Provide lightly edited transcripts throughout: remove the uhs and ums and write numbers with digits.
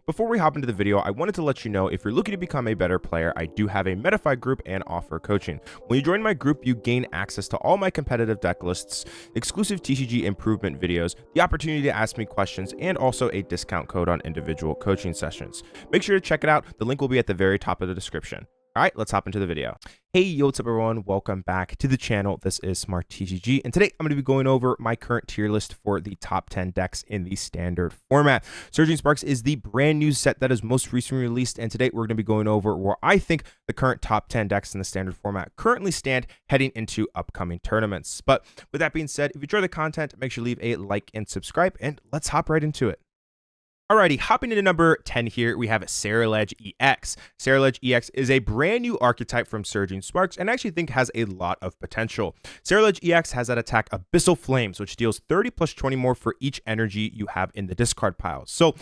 Before we hop into the video, I wanted to let you know if you're looking to become a better player, I do have a Metafy group and offer coaching. When you join my group, you gain access to all my competitive deck lists, exclusive TCG improvement videos, the opportunity to ask me questions, and also a discount code on individual coaching sessions. Make sure to check it out. The link will be at the very top of the description. All right, let's hop into the video. Hey, yo, what's up everyone? Welcome back to the channel. This is Smart TCG, and today I'm going to be going over my current tier list for the top 10 decks in the standard format. Surging Sparks is the brand new set that is most recently released, and today we're going to be going over where I think the current top 10 decks in the standard format currently stand heading into upcoming tournaments. But with that being said, if you enjoy the content, make sure to leave a like and subscribe, and let's hop right into it. Alrighty, hopping into number 10 here, we have Ceruledge EX. Ceruledge EX is a brand new archetype from Surging Sparks and I actually think has a lot of potential. Ceruledge EX has that attack Abyssal Flames, which deals 30 plus 20 more for each energy you have in the discard pile. So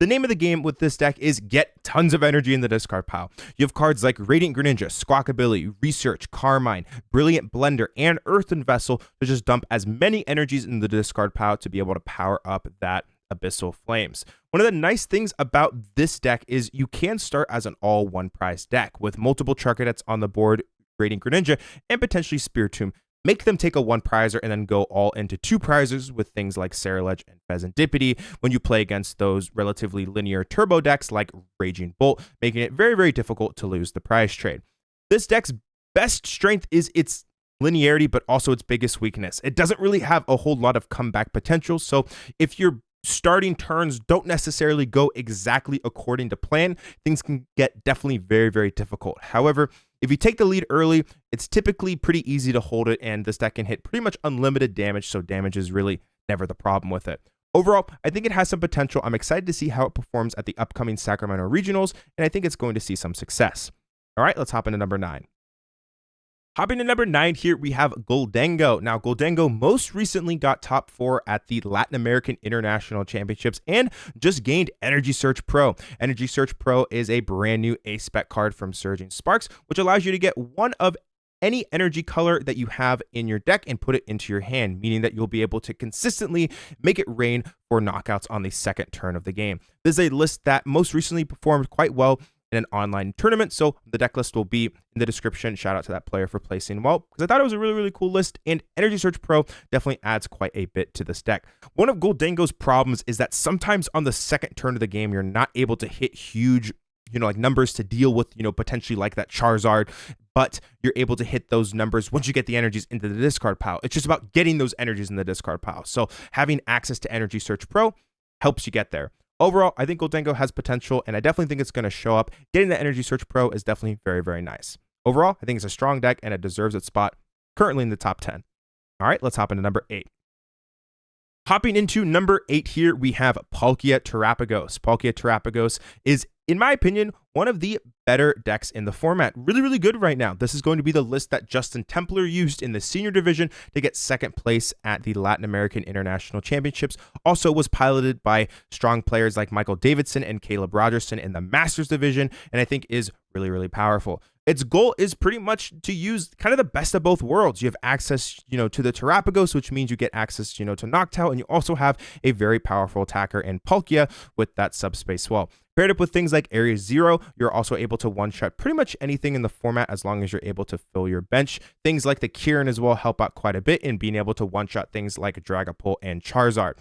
the name of the game with this deck is get tons of energy in the discard pile. You have cards like Radiant Greninja, Squawkabilly, Research, Carmine, Brilliant Blender, and Earthen Vessel to just dump as many energies in the discard pile to be able to power up that Abyssal Flames. One of the nice things about this deck is you can start as an all one prize deck with multiple Charcadets on the board, Radiant Greninja, and potentially Spiritomb. Make them take a one prizer and then go all into two prizes with things like Ceruledge and Pheasantipede when you play against those relatively linear turbo decks like Raging Bolt, making it very, very difficult to lose the prize trade. This deck's best strength is its linearity, but also its biggest weakness. It doesn't really have a whole lot of comeback potential, so if you're starting turns don't necessarily go exactly according to plan, things can get definitely very, very difficult. However, if you take the lead early, it's typically pretty easy to hold it, and this deck can hit pretty much unlimited damage, so damage is really never the problem with it. Overall, I think it has some potential. I'm excited to see how it performs at the upcoming Sacramento Regionals, and I think it's going to see some success. All right, let's hop into number 9. Hopping to number 9 here, we have Gholdengo. Now, Gholdengo most recently got top 4 at the Latin American International Championships and just gained Energy Search Pro. Energy Search Pro is a brand new A-Spec card from Surging Sparks, which allows you to get one of any energy color that you have in your deck and put it into your hand, meaning that you'll be able to consistently make it rain for knockouts on the second turn of the game. This is a list that most recently performed quite well in an online tournament, so the deck list will be in the description. Shout out to that player for placing well, because I thought it was a really, really cool list, and Energy Search Pro definitely adds quite a bit to this deck. One of Gholdengo's problems is that sometimes on the second turn of the game, you're not able to hit huge, like numbers to deal with, potentially like that Charizard, but you're able to hit those numbers once you get the energies into the discard pile. It's just about getting those energies in the discard pile. So having access to Energy Search Pro helps you get there. Overall, I think Gholdengo has potential, and I definitely think it's going to show up. Getting the Energy Search Pro is definitely very, very nice. Overall, I think it's a strong deck, and it deserves its spot currently in the top 10. All right, let's hop into number 8. Hopping into number 8 here, we have Palkia Terapagos. Palkia Terapagos is, in my opinion, one of the better decks in the format. Really, really good right now. This is going to be the list that Justin Templer used in the senior division to get second place at the Latin American International Championships. Also was piloted by strong players like Michael Davidson and Caleb Rogerson in the Masters division, and I think is really, really powerful. Its goal is pretty much to use kind of the best of both worlds. You have access, to the Terapagos, which means you get access, to Noctowl, and you also have a very powerful attacker in Palkia with that subspace swell. Paired up with things like Area Zero, you're also able to one-shot pretty much anything in the format as long as you're able to fill your bench. Things like the Kieran as well help out quite a bit in being able to one-shot things like Dragapult and Charizard.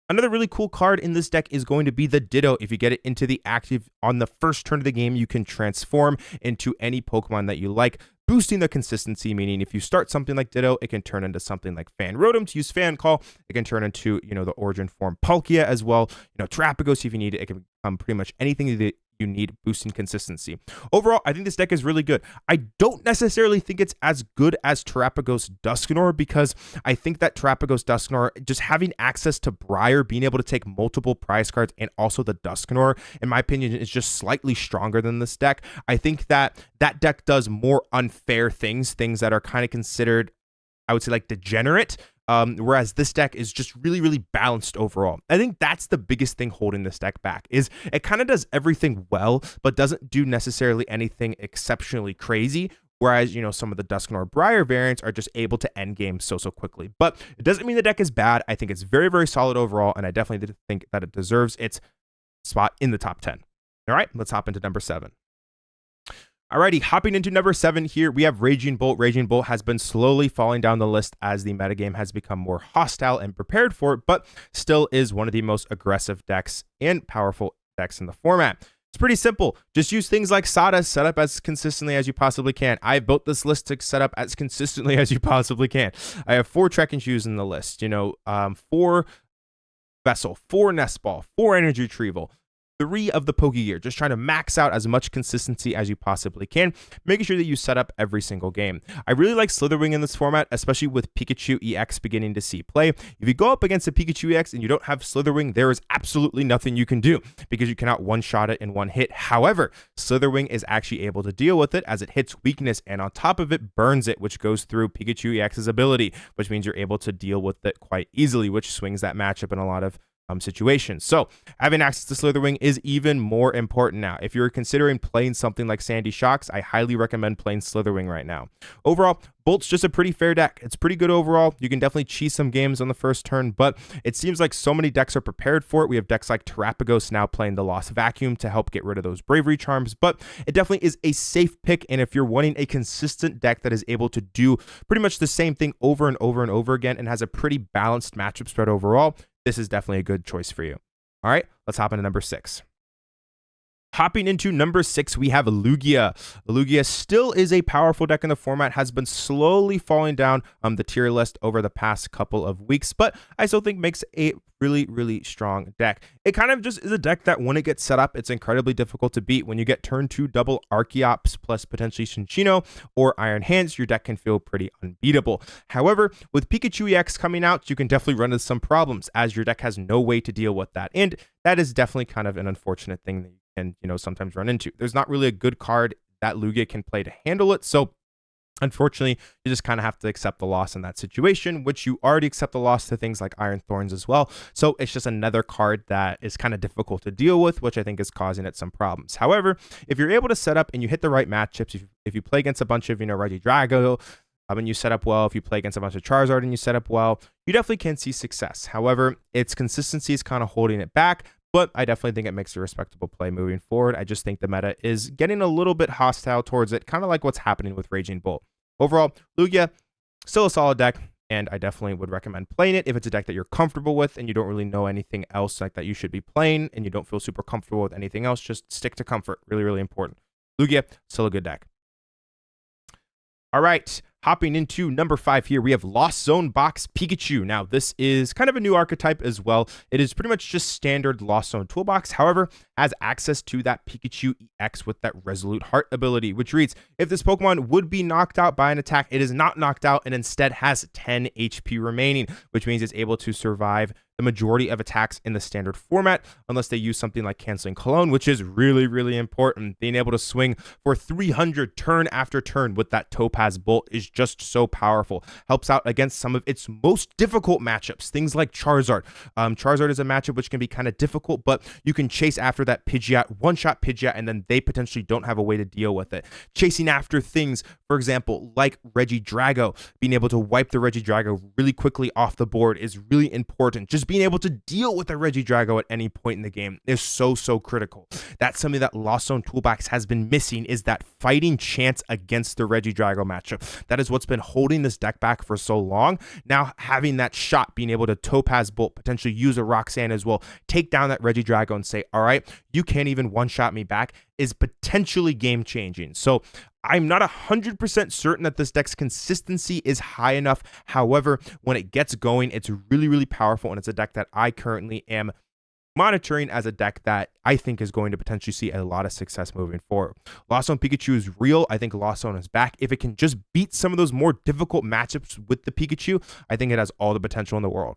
Another really cool card in this deck is going to be the Ditto. If you get it into the active on the first turn of the game, you can transform into any Pokemon that you like, boosting the consistency, meaning if you start something like Ditto, it can turn into something like Fan Rotom to use Fan Call. It can turn into, the origin form Palkia as well. Terapagos if you need it. It can become pretty much anything that you need, boosting consistency. Overall, I think this deck is really good. I don't necessarily think it's as good as Terapagos Dusknoir, because I think that Terapagos Dusknoir, just having access to Briar, being able to take multiple prize cards, and also the Dusknoir, in my opinion, is just slightly stronger than this deck. I think that that deck does more unfair things that are kind of considered, I would say, like degenerate. Whereas this deck is just really, really balanced overall. I think that's the biggest thing holding this deck back, is it kind of does everything well, but doesn't do necessarily anything exceptionally crazy. Whereas, some of the Dusknoir Briar variants are just able to end games so quickly. But it doesn't mean the deck is bad. I think it's very, very solid overall, and I definitely think that it deserves its spot in the top 10. All right, let's hop into number 7. Alrighty, hopping into number 7 here, we have Raging Bolt. Raging Bolt has been slowly falling down the list as the metagame has become more hostile and prepared for it, but still is one of the most aggressive decks and powerful decks in the format. It's pretty simple. Just use things like Sada, set up as consistently as you possibly can. I've built this list to set up as consistently as you possibly can. I have 4 Trekking Shoes in the list, 4 Vessel, 4 Nest Ball, 4 Energy Retrieval, 3 of the Pokegear, just trying to max out as much consistency as you possibly can, making sure that you set up every single game. I really like Slitherwing in this format, especially with Pikachu EX beginning to see play. If you go up against a Pikachu EX and you don't have Slitherwing, there is absolutely nothing you can do because you cannot one-shot it in one hit. However, Slitherwing is actually able to deal with it as it hits weakness and on top of it burns it, which goes through Pikachu EX's ability, which means you're able to deal with it quite easily, which swings that matchup in a lot of situations. So having access to Slitherwing is even more important now. If you're considering playing something like Sandy Shocks, I highly recommend playing Slitherwing right now. Overall, Bolt's just a pretty fair deck. It's pretty good overall. You can definitely cheese some games on the first turn, but it seems like so many decks are prepared for it. We have decks like Terapagos now playing the Lost Vacuum to help get rid of those Bravery Charms, but it definitely is a safe pick, and if you're wanting a consistent deck that is able to do pretty much the same thing over and over and over again and has a pretty balanced matchup spread overall, this is definitely a good choice for you. All right, let's hop into number 6. Hopping into number 6, we have Lugia. Lugia still is a powerful deck in the format, has been slowly falling down the tier list over the past couple of weeks, but I still think makes a really, really strong deck. It kind of just is a deck that when it gets set up, it's incredibly difficult to beat. When you get turn 2 double Archeops plus potentially Cinccino or Iron Hands, your deck can feel pretty unbeatable. However, with Pikachu EX coming out, you can definitely run into some problems as your deck has no way to deal with that. And that is definitely kind of an unfortunate thing that you can, sometimes run into. There's not really a good card that Lugia can play to handle it. So unfortunately, you just kind of have to accept the loss in that situation, which you already accept the loss to things like Iron Thorns as well. So it's just another card that is kind of difficult to deal with, which I think is causing it some problems. However, if you're able to set up and you hit the right matchups, if you play against a bunch of, Regidrago, and you set up well, if you play against a bunch of Charizard and you set up well, you definitely can see success. However, its consistency is kind of holding it back, but I definitely think it makes a respectable play moving forward. I just think the meta is getting a little bit hostile towards it, kind of like what's happening with Raging Bolt. Overall, Lugia, still a solid deck, and I definitely would recommend playing it if it's a deck that you're comfortable with and you don't really know anything else like that you should be playing and you don't feel super comfortable with anything else. Just stick to comfort. Really, really important. Lugia, still a good deck. All right, hopping into number 5 here, we have Lost Zone Box Pikachu. Now, this is kind of a new archetype as well. It is pretty much just standard Lost Zone Toolbox. However, has access to that Pikachu EX with that Resolute Heart ability, which reads, if this Pokemon would be knocked out by an attack, it is not knocked out and instead has 10 HP remaining, which means it's able to survive the majority of attacks in the standard format, unless they use something like Canceling Cologne, which is really, really important. Being able to swing for 300 turn after turn with that Topaz Bolt is just so powerful. Helps out against some of its most difficult matchups, things like Charizard. Charizard is a matchup which can be kind of difficult, but you can chase after that Pidgeot, one-shot Pidgeot, and then they potentially don't have a way to deal with it. Chasing after things, for example, like Regidrago, being able to wipe the Regidrago really quickly off the board is really important. Just being able to deal with a Regidrago at any point in the game is so, so critical. That's something that Lost Zone Toolbox has been missing, is that fighting chance against the Regidrago matchup. That is what's been holding this deck back for so long. Now having that shot, being able to Topaz Bolt, potentially use a Roxanne as well, take down that Regidrago and say, all right, you can't even one-shot me back, is potentially game-changing. So I'm not 100% certain that this deck's consistency is high enough. However, when it gets going, it's really, really powerful, and it's a deck that I currently am monitoring as a deck that I think is going to potentially see a lot of success moving forward. Lost Zone Pikachu is real. I think Lost Zone is back. If it can just beat some of those more difficult matchups with the Pikachu, I think it has all the potential in the world.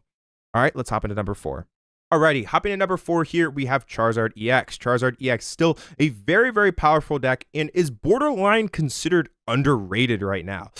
All right, let's hop into number 4. Alrighty, hopping to number 4 here, we have Charizard EX. Charizard EX, still a very, very powerful deck and is borderline considered underrated right now.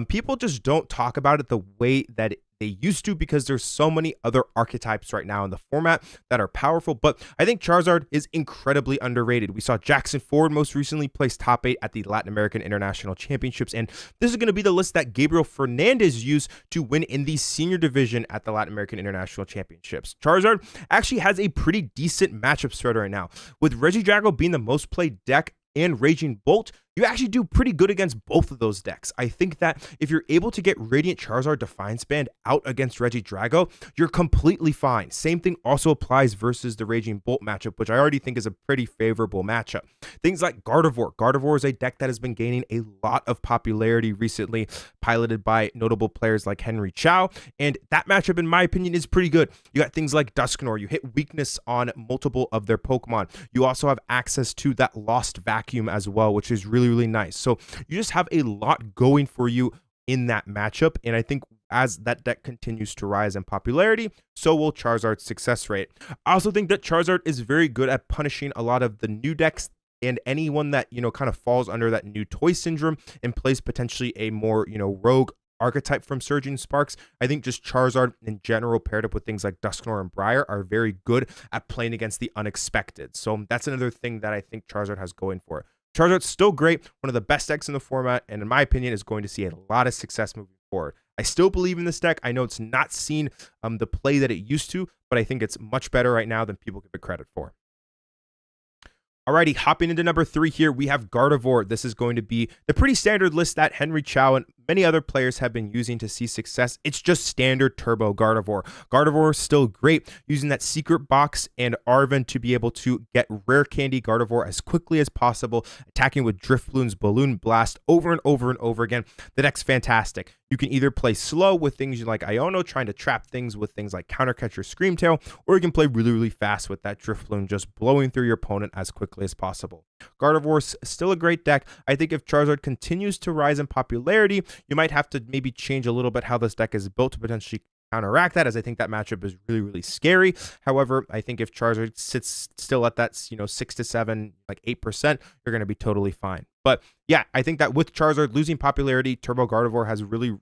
People just don't talk about it the way that they used to, because there's so many other archetypes right now in the format that are powerful. But I think Charizard is incredibly underrated. We saw Jackson Ford most recently place top 8 at the Latin American International Championships, and this is going to be the list that Gabriel Fernandez used to win in the senior division at the Latin American International Championships. Charizard actually has a pretty decent matchup spread right now, with Regidrago being the most played deck and Raging Bolt. You actually do pretty good against both of those decks. I think that if you're able to get Radiant Charizard Defiance Band out against Regidrago, you're completely fine. Same thing also applies versus the Raging Bolt matchup, which I already think is a pretty favorable matchup. Things like Gardevoir. Gardevoir is a deck that has been gaining a lot of popularity recently, piloted by notable players like Henry Chow, and that matchup, in my opinion, is pretty good. You got things like Dusknoir. You hit weakness on multiple of their Pokemon. You also have access to that Lost Vacuum as well, which is really nice. So you just have a lot going for you in that matchup, and I think as that deck continues to rise in popularity, so will Charizard's success rate. I also think that Charizard is very good at punishing a lot of the new decks and anyone that, kind of falls under that new toy syndrome and plays potentially a more, rogue archetype from Surging Sparks. I think just Charizard in general, paired up with things like Dusknoir and Briar, are very good at playing against the unexpected. So that's another thing that I think Charizard has going for it. Charizard's still great, one of the best decks in the format, and in my opinion is going to see a lot of success moving forward. I still believe in this deck. I know it's not seen the play that it used to, but I think it's much better right now than people give it credit for. Alrighty, hopping into number 3 here, we have Gardevoir. This is going to be the pretty standard list that Henry Chow and many other players have been using to see success. It's just standard turbo Gardevoir. Gardevoir is still great, using that secret box and Arven to be able to get rare candy Gardevoir as quickly as possible, attacking with Drifloon's Balloon Blast over and over and over again. The deck's fantastic. You can either play slow with things like Iono, trying to trap things with things like Counter Catch or Screamtail, or you can play really fast with that Drifloon just blowing through your opponent as quickly as possible. Gardevoir's still a great deck. I think if Charizard continues to rise in popularity, you might have to maybe change a little bit how this deck is built to potentially counteract that, as I think that matchup is really scary. However, I think if Charizard sits still at that 6 to 7, like 8%, you're going to be totally fine. But yeah, I think that with Charizard losing popularity, Turbo Gardevoir has really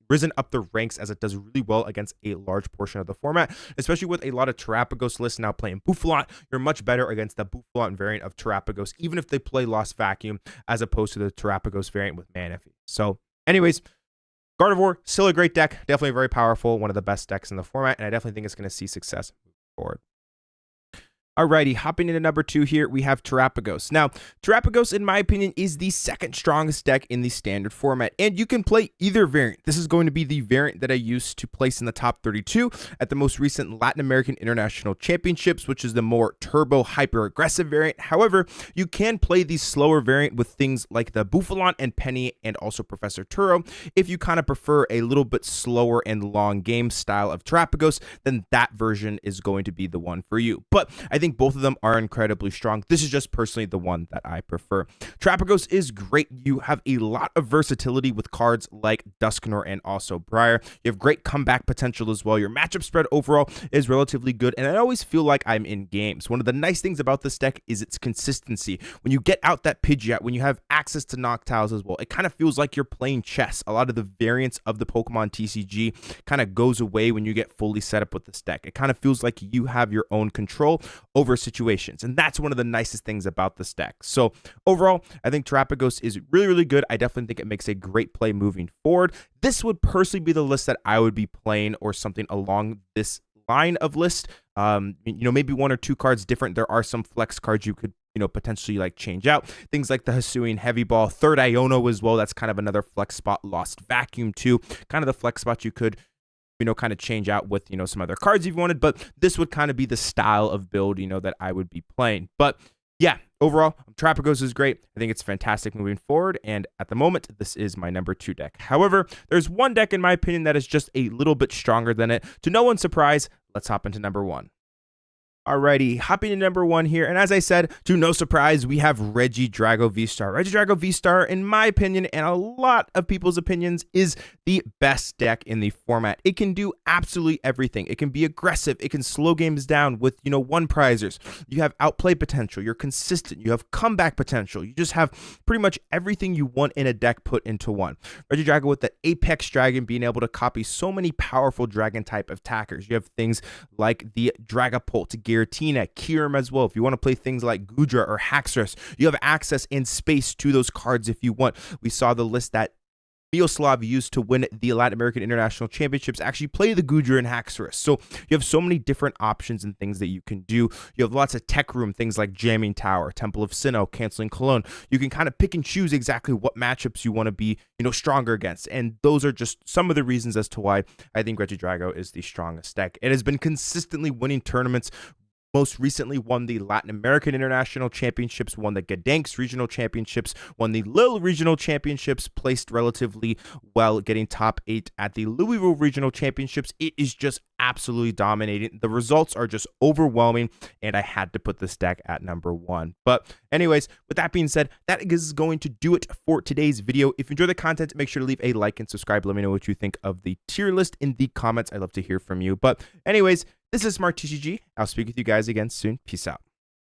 risen up the ranks, as it does really well against a large portion of the format, especially with a lot of Terapagos lists now playing Bouffalant. You're much better against the Bouffalant variant of Terapagos, even if they play Lost Vacuum, as opposed to the Terapagos variant with Manaphy. So anyways, Gardevoir, still a great deck, definitely very powerful, one of the best decks in the format, and I definitely think it's going to see success moving forward. Alrighty, hopping into number 2 here, we have Terapagos. Now, Terapagos, in my opinion, is the second strongest deck in the standard format, and you can play either variant. This is going to be the variant that I used to place in the top 32 at the most recent Latin American International Championships, which is the more turbo, hyper-aggressive variant. However, you can play the slower variant with things like the Bouffalant and Penny and also Professor Turo. If you kind of prefer a little bit slower and long game style of Terapagos, then that version is going to be the one for you. But I think both of them are incredibly strong. This is just personally the one that I prefer. Terapagos is great. You have a lot of versatility with cards like Dusknoir and also Briar. You have great comeback potential as well. Your matchup spread overall is relatively good, and I always feel like I'm in games. One of the nice things about this deck is its consistency. When you get out that Pidgeot, when you have access to Noctiles as well, it kind of feels like you're playing chess. A lot of the variants of the Pokemon TCG kind of goes away when you get fully set up with this deck. It kind of feels like you have your own control over situations, and that's one of the nicest things about this deck. So overall, I think Terapagos is really good. I definitely think it makes a great play moving forward. This would personally be the list that I would be playing, or something along this line of list. Maybe 1 or 2 cards different. There are some flex cards you could potentially like change out, things like the Hisuian Heavy Ball, third Iono as well. That's kind of another flex spot. Lost Vacuum too, kind of the flex spot you could kind of change out with, some other cards if you wanted, but this would kind of be the style of build, that I would be playing. But yeah, overall, Terapagos is great. I think it's fantastic moving forward, and at the moment, this is my number 2 deck. However, there's one deck, in my opinion, that is just a little bit stronger than it. To no one's surprise, let's hop into number 1. Alrighty, hopping to number 1 here, and as I said, to no surprise, we have Regidrago V-Star. Regidrago V-Star, in my opinion, and a lot of people's opinions, is the best deck in the format. It can do absolutely everything. It can be aggressive. It can slow games down with, one prizers. You have outplay potential. You're consistent. You have comeback potential. You just have pretty much everything you want in a deck put into one. Regidrago with the Apex Dragon being able to copy so many powerful dragon type attackers. You have things like the Dragapult, Giratina, Kyurem as well. If you want to play things like Gudra or Haxorus, you have access in space to those cards if you want. We saw the list that Miroslav used to win the Latin American International Championships actually play the Gudra and Haxorus. So you have so many different options and things that you can do. You have lots of tech room, things like Jamming Tower, Temple of Sinnoh, Canceling Cologne. You can kind of pick and choose exactly what matchups you want to be, stronger against. And those are just some of the reasons as to why I think Regidrago is the strongest deck. It has been consistently winning tournaments. Most recently won the Latin American International Championships, won the Gdansk Regional Championships, won the Lille Regional Championships, placed relatively well, getting top 8 at the Louisville Regional Championships. It is just absolutely dominating. The results are just overwhelming, and I had to put this deck at number 1. But anyways, with that being said, that is going to do it for today's video. If you enjoy the content, make sure to leave a like and subscribe. Let me know what you think of the tier list in the comments. I'd love to hear from you. But anyways, this is Smart TCG. I'll speak with you guys again soon. Peace out.